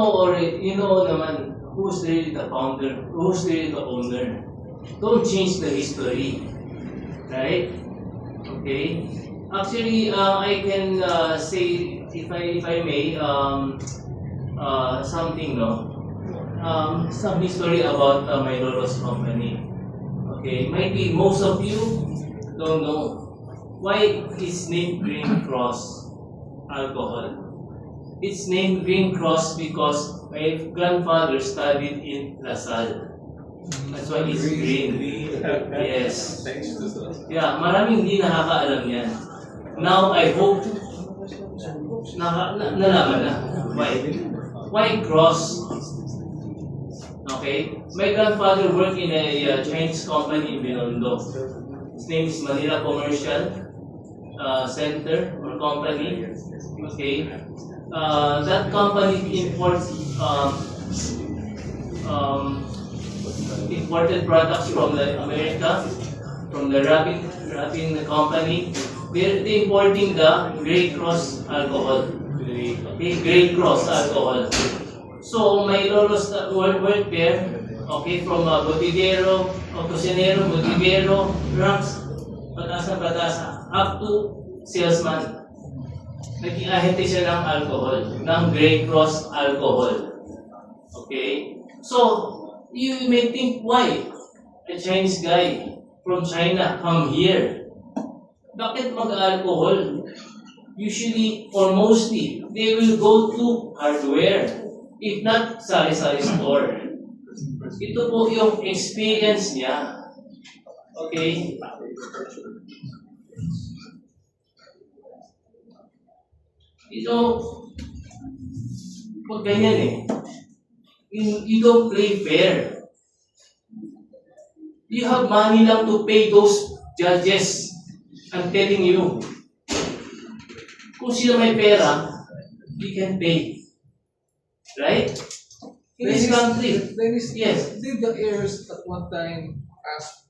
Or you know naman who's really the founder, who's really the owner. Don't change the history, right? Okay. Actually, I can say, if I may, something, no, some history about my Lolo's company. Okay, maybe most of you don't know why it's named Green Cross Alcohol. It's named Green Cross because my grandfather studied in LaSalle. That's why it's green. Yes. Yeah, maraming hindi nakakaalam yan. Now, I hope nalaman na. Why? Why cross? Okay? My grandfather worked in a Chinese company in Binondo. His name is Manila Commercial Center or Company. Okay? That company imported products from America, from the Rabin company. They're importing the Grey Cross alcohol. Okay, Grey Cross alcohol. So my lolos work there. Okay, from Botiguero, Cocinero, Botiguero, Rams, Patasa, up to salesman. Naging ahente siya ng alcohol, ng Grey Cross alcohol. Okay? So, you may think, why a Chinese guy from China come here? Bakit mag-alcohol? Usually, or mostly, they will go to hardware, if not sari-sari store. Ito po yung experience niya. Okay? Ito, pag ganyan eh, you don't play fair. You have money lang to pay those judges. I'm telling you. Kung sino may pera, he can pay. Right? In this country. Yes. Did the heirs at one time ask,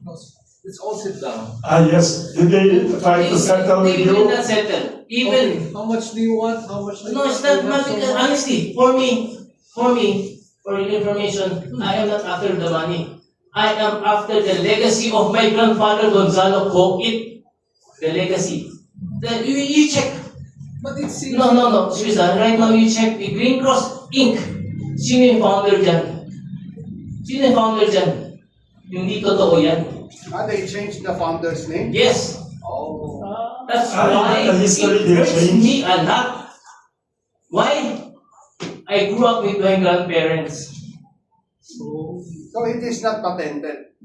let's all sit down. Yes. Did they try to settle with They you? will not settle. Even, Okay. How much do you want? How much do you no, want? it's not, You have so much. honestly, for me, for your information, I am not after the money. I am after the legacy of my grandfather Gonzalo Coit. The legacy. You check. But it seems... No, Susan, right now you check the Green Cross Inc. Sino yung founder dyan? Sino yung founder dyan? Hindi totoo yan. They changed the founder's name? Yes. Oh. That's why the history it hurts did change. me a lot. Why? I grew up with my grandparents. So it is not patented.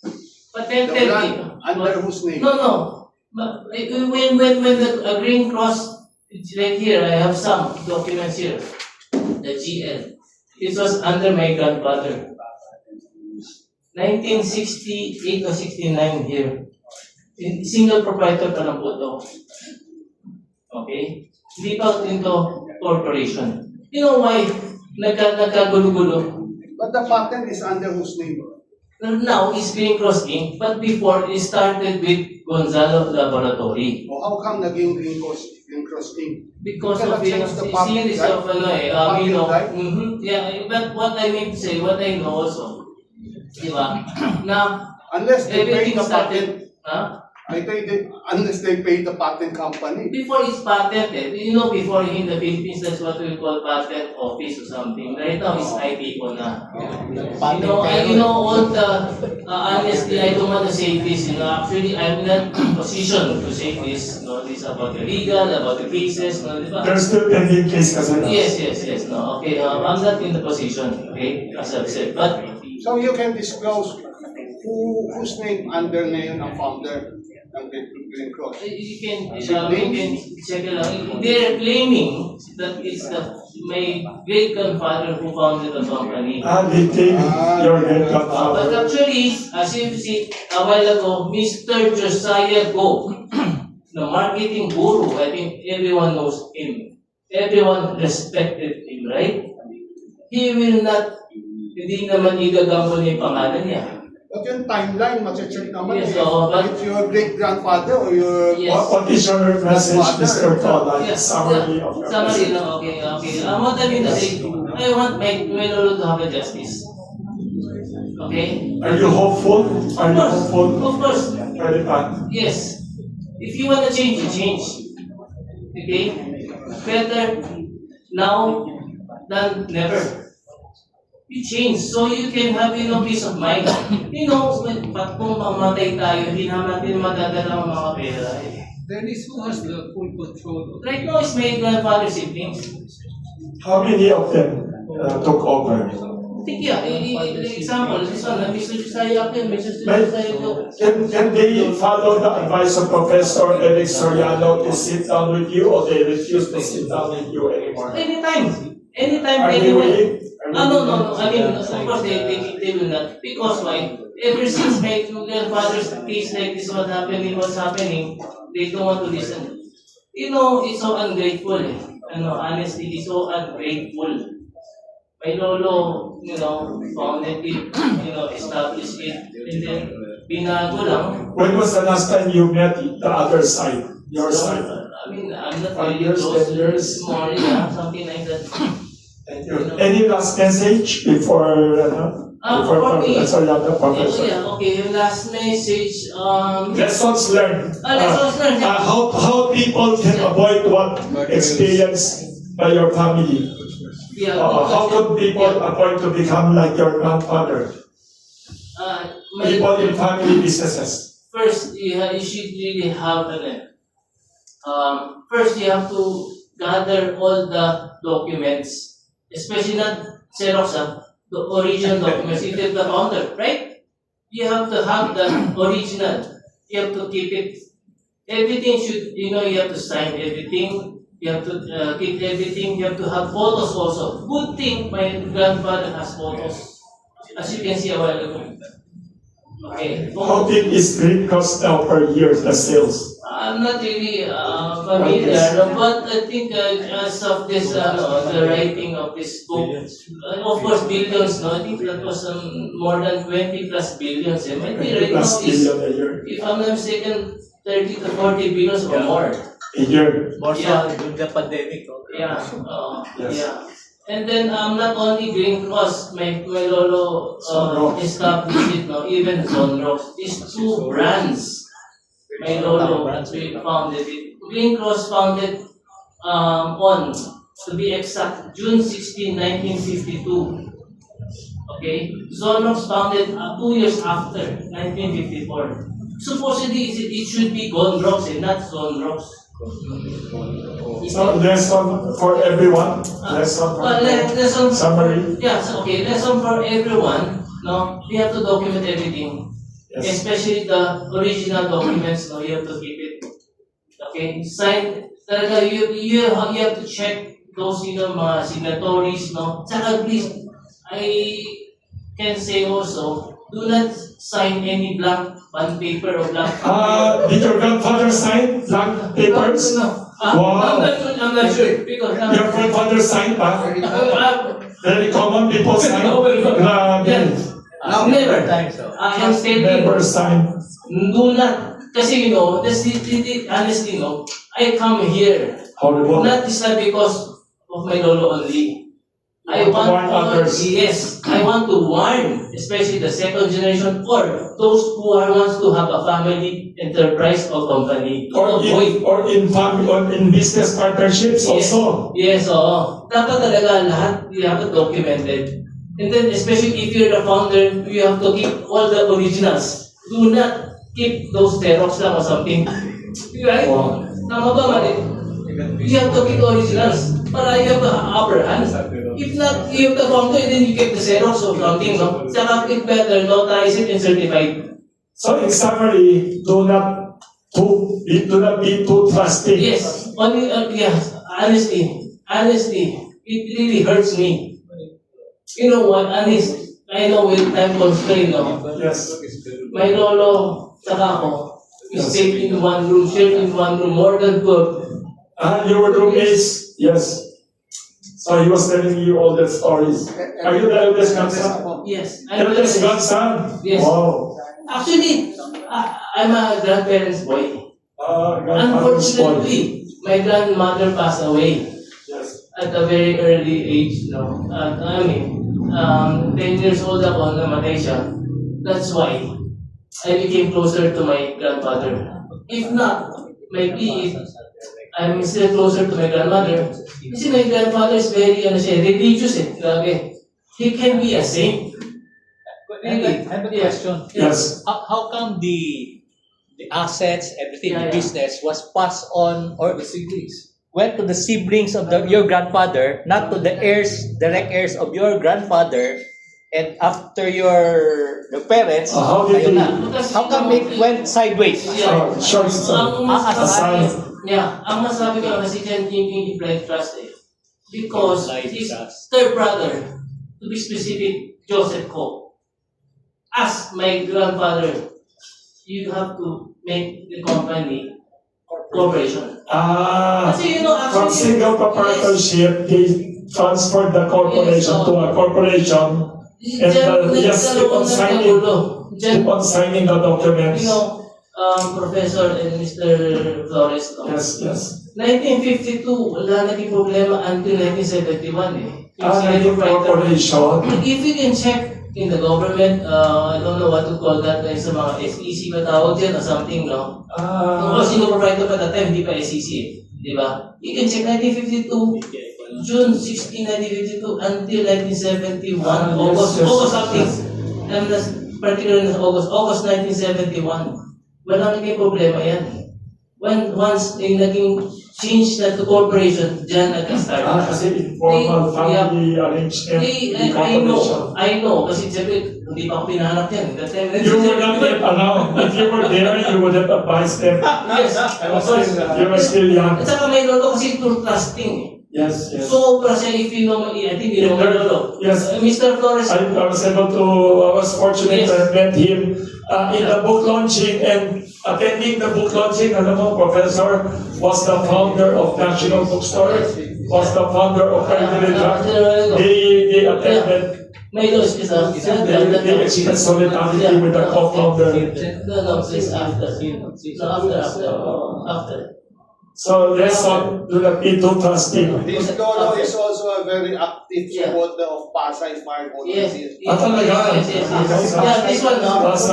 The Patented. brand under whose name? No. But when the Green Cross, it's like here, I have some documents here. The GL. It was under my grandfather. 1968 or 69 here. Single proprietor pa lang po ito. Okay? Hindi pa ito corporation. You know why? Nagkagulo-gulo. But the patent is under whose name? Now, it's Green Cross Inc. But before, it started with Gonzalo Laboratory. O how come naging Green Cross Inc.? Because Because of it changed the patent, series right? of Patent, you know, right? yeah, but what I mean to say, what I know also, di ba? Na Unless they pay everything the patent, started, unless they pay the patent company. before it's patented, you know, before in the Philippines, that's what we call patent office or something. Right now, it's IPO na. You know, all the, honestly, I don't want to say this, you know, actually, I'm not in position to say this, no, this about the legal, about the cases, no, di ba? There's still pending case kasi na. Yes, no, okay, I'm not in the position, okay, as I've said, but So you can disclose whose name under na yun ang founder ng Green Cross. you can check it out. They're claiming that it's my great-grandfather who founded the company. They take your great But grandfather. actually, as you see a while ago, Mr. Josiah Go, the marketing guru, I think everyone knows him. Everyone respected him, right? He will not, hindi naman igagampo niya yung pangalan niya. But yung timeline, mache-check naman Yes, eh. oo, but- If your great-grandfather or your... Yes. What is your message, Mr. Tola? Yes, Summary of your summary message. lang, okay. What I mean to say, I want my lolo to have a justice. Okay? Are you hopeful? Are you hopeful? Of course. Very bad. Yes. If you want to change, you change. Okay? Better now than never. You change so you can have, peace of mind. Pag kung mamatay tayo, hindi naman natin madadala ang mga pera. Dennis, who has the full control? Right now, it's my grandfather's siblings. How many of them took over? I think, yeah, example, this one, Mr. Josiah Akin, Mr. But Josiah can they follow the advice of Professor Eric Soriano to sit down with you, or they refuse to sit down with you anymore? Anytime, Are they anywhere. willing? No. I mean, of course, they will not. Because why? Ever since my grandfather's case like this, what's happening, they don't want to listen. It's so ungrateful. Honestly, it's so ungrateful. My lolo, founded it, established it, and then binago lang. When was the last time you met the other side, your side? I mean, I'm not 5 really years, close. 10 years? More, yeah, something like that. Thank you. Any last message before For me. Professor Yano, Professor? Yeah, okay. Yung last message, Lessons learned. lessons learned. How people can avoid what experienced by your family. yeah, How could people avoid to become like your grandfather? People in family businesses. First, you should really have first you have to gather all the documents, especially not Xerox, the original documents. If you're the founder, right? You have to have the original. You have to keep it. Everything should, you have to sign everything. You have to keep everything. You have to have photos also. Good thing my grandfather has photos, as you can see a while ago. Okay. How big is Green Cross now per year, the sales? I'm not really familiar, but I think as of this, the writing of this book, of course, billions, no? I think that was more than 20 plus billions. Might be right now Plus is, billion a year. if I'm not mistaken, 30 to 40 billions or more. A year. More Yeah. so during the pandemic. Yeah, Yes. yeah. And then not only Green Cross, my lolo Zonrox. established it, no? Even Zonrox. These two brands. My lolo founded it. Green Cross founded on, to be exact, June 16, 1952. Okay? Zonrox founded 2 years after, 1954. Supposedly, it should be Gonrox and not Zonrox. So lesson for everyone. Lesson for Lesson summary. Yeah, so, okay, lesson for everyone. No, we have to document everything. Yes. Especially the original documents, no, you have to keep it. Okay, sign, talaga, you have to check those, mga signatories, no. Tsaka please, I can say also, do not sign any blank bond paper or blank. Did your grandfather sign blank papers? No. Wow. I'm not sure because Your grandfather signed ba? uh, Very common people sign. yeah. Grabe. Never. Times, so. I am stating. Never sign. Do not, kasi honestly, I come here, Horrible. not this time because of my lolo only. I You want to want warn others. yes, I want to warn, especially the second generation or those who wants to have a family enterprise or company. To avoid. Or in family, or in business partnerships also. Yes, oo. Dapat talaga lahat, you have to document it. And then, especially if you're the founder, you have to keep all the originals. Do not keep those Xerox lang or something. Right? Wow. Tama ba, mali? You have to keep originals para you have the upper hand. If not, you have the founder, then you keep the Xerox or something, no? Tsaka it better, notarize it and certified. So in summary, do not be too trusting. Yes, only, honestly, it really hurts me. You know what, honest, I know with time constraint, no? Yes. My lolo, saka ako, we stayed in one room, shared in one room, more than 12. Your roommates, yes. So he was telling you all the stories. Are you the eldest grandson? Yes. I'm Eldest grandson? Yes. Wow. Actually, I'm a grandparent's boy. Grandfather's boy. Unfortunately, my grandmother passed away Yes. at a very early age. No? At, 10 years old ako, namatay siya. That's why I became closer to my grandfather. If not, maybe if I'm still closer to my grandmother. Kasi my grandfather is very, religious eh. Grabe. He can be a saint. I have a question. Yes. How come the assets, everything, Yeah, the yeah. business was passed on or The siblings. went to the siblings of your grandfather, not to the heirs, direct heirs of your grandfather, and after the parents, How did ayun they- na. How come it went sideways? Yeah. Short story. Ang masasabi, Aside. ang masasabi ko kasi dyan yung blind trust eh. Because Blind his trust. third brother, to be specific, Joseph Ko, as my grandfather, you have to make the company corporation. Kasi From single proprietorship, they transferred the corporation to a corporation. Yes, keep on signing. Keep on signing the documents. Professor and Mr. Flores, no? Yes, yes. 1952, wala naging problema until 1971 eh. Yung Naging corporation. If you can check in the government, I don't know what to call that, sa mga SEC ba tawag dyan or something, no? Kung single proprietor pa that time, hindi pa SEC eh. Di ba? You can check 1952, June 16, 1952 until 1971, August something. And particularly August 1971. Wala naging problema yan. Once naging change na to corporation, dyan nagka-start. Kasi informal family arrangement, corporation. I know, kasi siyempre, hindi pa ako pinahanap yan. That time, You were not yet around. If you were there, you would have advised them. Yes, of course. You were still young. At saka may lolo kasi tour trusting eh. Yes, yes. So, siya, if you know, I think you know my lolo. Yes. Mr. Flores, I was fortunate to have met him in the book launching and attending the book launching. Alam mo, Professor was the founder of National Bookstore, was the founder of Cardinal. They attended. may laws isa. They expressed solidarity with the co-founder. No, please after. No, after. So lesson, do not be too trusting. This Lolo is also a very active Yeah. supporter of Pasay Fire Yes. Volunteers. Talaga? Yeah, this one, no? So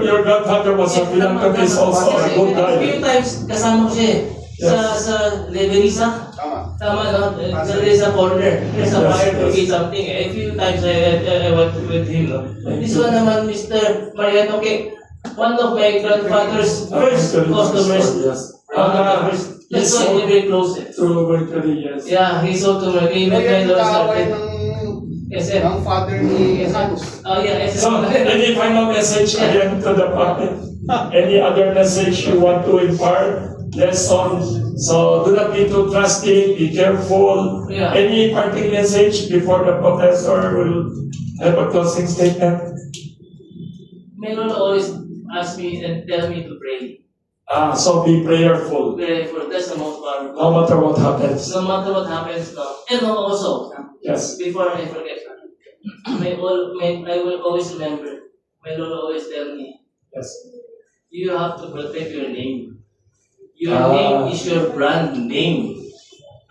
your grandfather was a philanthropist also, a good A few guy. times kasama ko siya eh. Sa Leverisa. Tama. Tama, no? There is a corner. There's a fire brigade something. A few times I went with him. No? This one naman, Mr. Mariano, okay. One of my grandfather's first customers. Yes. One of the first. That's why we're very close. Eh. To Mercury, yes. Yeah, he sold to me. He met Kaya my yung daughter. kaaway SM. ng father ni Hans. Oh, yeah, SM. So, any final message again to the public? Any other message you want to impart? Lesson. So, do not be too trusting, be careful. Yeah. Any parting message before the professor will have a closing statement? My lolo always ask me and tell me to pray. So be prayerful, Prayerful. That's the most powerful. no matter what happens. No matter what happens now. And also, Yes. before I forget, I will always remember, my lolo always tell me, Yes. you have to protect your name. Your Ah. name is your brand name.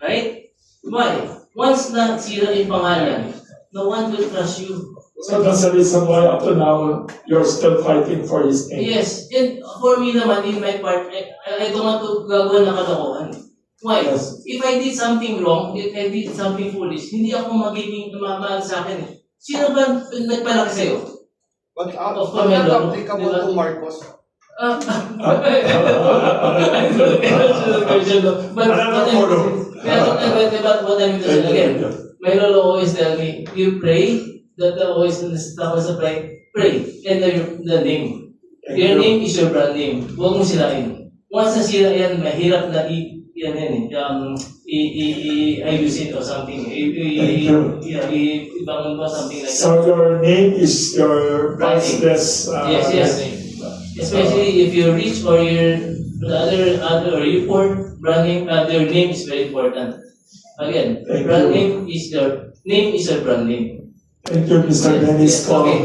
Right? Why? Once na sira yung pangalan, no one will trust you. So that's the reason why up to now you're still fighting for his name. Yes, and for me naman, in my part, I don't want to gagawin ng kalokohan. Why? Yes. If I did something wrong, if I did something foolish, hindi ako magiging mamahal sa akin eh. Sino ba nagpalaki sa'yo? But Of but not Camelo, applicable diba? to Marcos. But what I mean to say again, my lolo always tell me, you pray, that always in the tawag sa pray, and the name. Your name is your brand name. Huwag mo sirain. Once na sira yan, mahirap na ayusin or something. Ibangon mo something like that. So your name is your priceless Yes, yes. name. Especially if you're rich or you're the other report, brand name, their name is very important. Again, Thank brand you. name is a brand name. Thank you, Mr. Dennis. Okay.